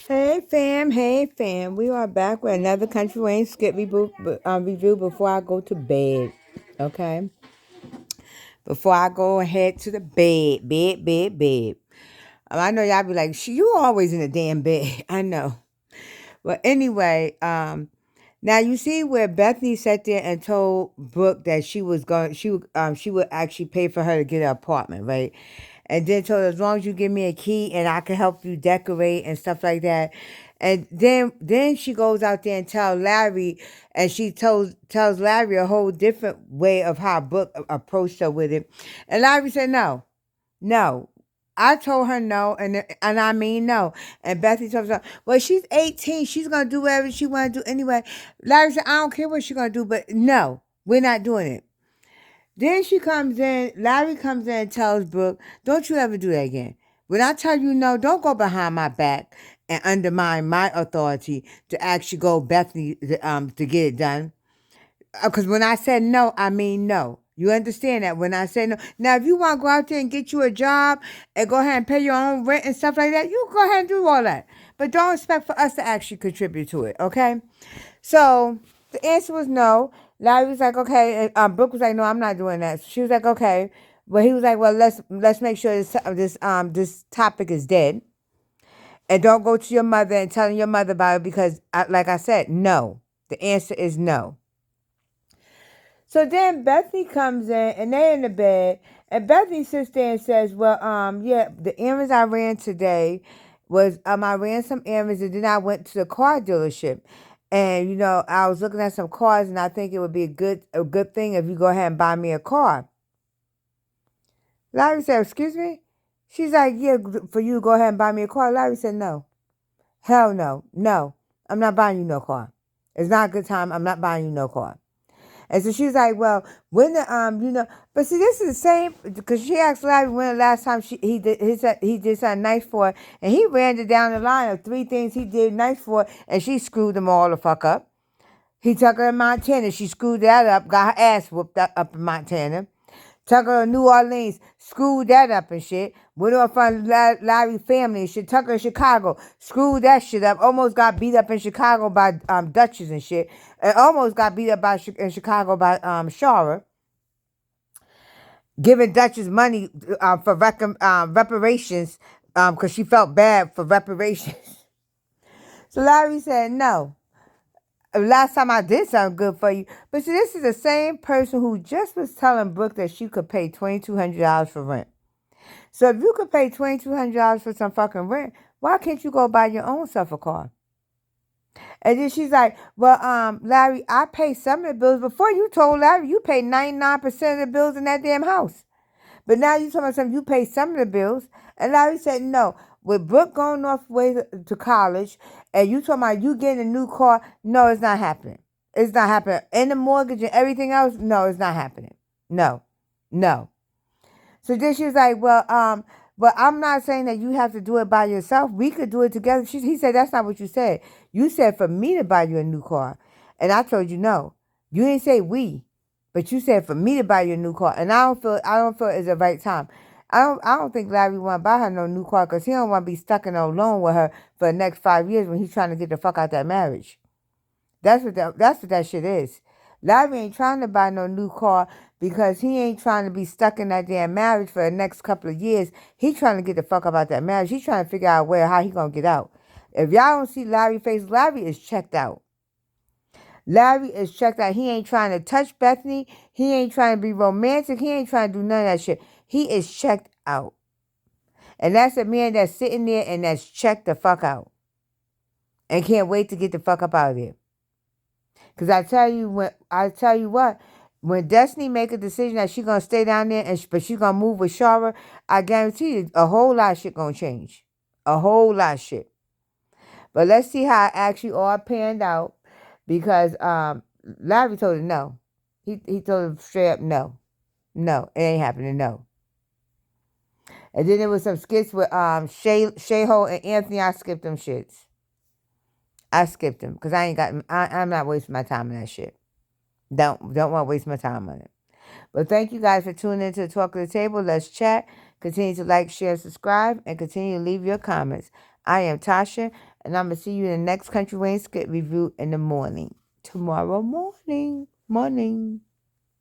Hey fam. We are back with another Country Wayne skit review before I go to bed. Okay? Before I go ahead to the bed. I know y'all be like, you always in the damn bed. I know. But anyway, now you see where Bethany sat there and told Brooke that she would actually pay for her to get an apartment, right? And then told her as long as you give me a key and I can help you decorate and stuff like that. And then she goes out there and tells Larry, and she tells Larry a whole different way of how Brooke approached her with it. And Larry said no. No. I told her no, and I mean no. And Bethany told her, well, she's 18. She's gonna do whatever she wanna do anyway. Larry said, I don't care what she's gonna do, but no, we're not doing it. Then Larry comes in and tells Brooke, don't you ever do that again. When I tell you no, don't go behind my back and undermine my authority to actually go Bethany to get it done. Because when I said no, I mean no. You understand that when I say no. Now, if you want to go out there and get you a job and go ahead and pay your own rent and stuff like that, you go ahead and do all that. But don't expect for us to actually contribute to it, okay? So the answer was no. Larry was like, okay. And Brooke was like, no, I'm not doing that. So she was like, okay. But he was like, well, let's make sure this topic is dead, and don't go to your mother and telling your mother about it because, like I said, no. The answer is no. So then Bethany comes in and they're in the bed, and Bethany sits there and says, well, yeah, the errands I ran today was I ran some errands and then I went to the car dealership. And I was looking at some cars and I think it would be a good thing if you go ahead and buy me a car. Larry said, excuse me? She's like, yeah, for you to go ahead and buy me a car. Larry said, no. Hell no. No. I'm not buying you no car. It's not a good time. I'm not buying you no car. And so she's like, well, when but see, this is the same, because she asked Larry when the last time he did something nice for her, and he ran it down the line of three things he did nice for her, and she screwed them all the fuck up. He took her to Montana, she screwed that up, got her ass whooped up in Montana. Took her to New Orleans, screwed that up and shit. Went off on Larry family and shit. Took her to Chicago, screwed that shit up. Almost got beat up in Chicago by Dutchess and shit. And almost got beat up in Chicago by Shara. Giving Dutchess money for reparations because she felt bad for reparations. So Larry said no. Last time I did something good for you. But see, this is the same person who just was telling Brooke that she could pay $2,200 for rent. So if you could pay $2,200 for some fucking rent, why can't you go buy your own self a car? And then she's like, well, Larry, I pay some of the bills. Before you told Larry you paid 99% of the bills in that damn house. But now you talking about something, you pay some of the bills. And Larry said, no. With Brooke going off way to college, and you talking about you getting a new car, no, it's not happening. It's not happening. And the mortgage and everything else, no, it's not happening. No. No. So then she was like, but I'm not saying that you have to do it by yourself. We could do it together. He said, that's not what you said. You said for me to buy you a new car. And I told you no. You didn't say we, but you said for me to buy you a new car. And I don't feel it's the right time. I don't think Larry want to buy her no new car because he don't want to be stuck in no loan with her for the next 5 years when he's trying to get the fuck out that marriage. That's what that shit is. Larry ain't trying to buy no new car because he ain't trying to be stuck in that damn marriage for the next couple of years. He trying to get the fuck up out that marriage. He's trying to figure out how he gonna get out. If y'all don't see Larry's face, Larry is checked out. Larry is checked out. He ain't trying to touch Bethany. He ain't trying to be romantic. He ain't trying to do none of that shit. He is checked out. And that's a man that's sitting there and that's checked the fuck out. And can't wait to get the fuck up out of there. Because I tell you what, when Destiny make a decision that she gonna stay down there but she gonna move with Shara, I guarantee you a whole lot of shit gonna change. A whole lot of shit. But let's see how it actually all panned out. Because Larry told her no. He told her straight up no. No, it ain't happening, no. And then there was some skits with Shay-Ho and Anthony. I skipped them shits. I skipped them because I'm not wasting my time on that shit. Don't want to waste my time on it. But thank you guys for tuning in to the Talk of the Table. Let's chat. Continue to like, share, subscribe, and continue to leave your comments. I am Tasha, And I'm going to see you in the next Country Wayne Skit review in the morning. Tomorrow morning.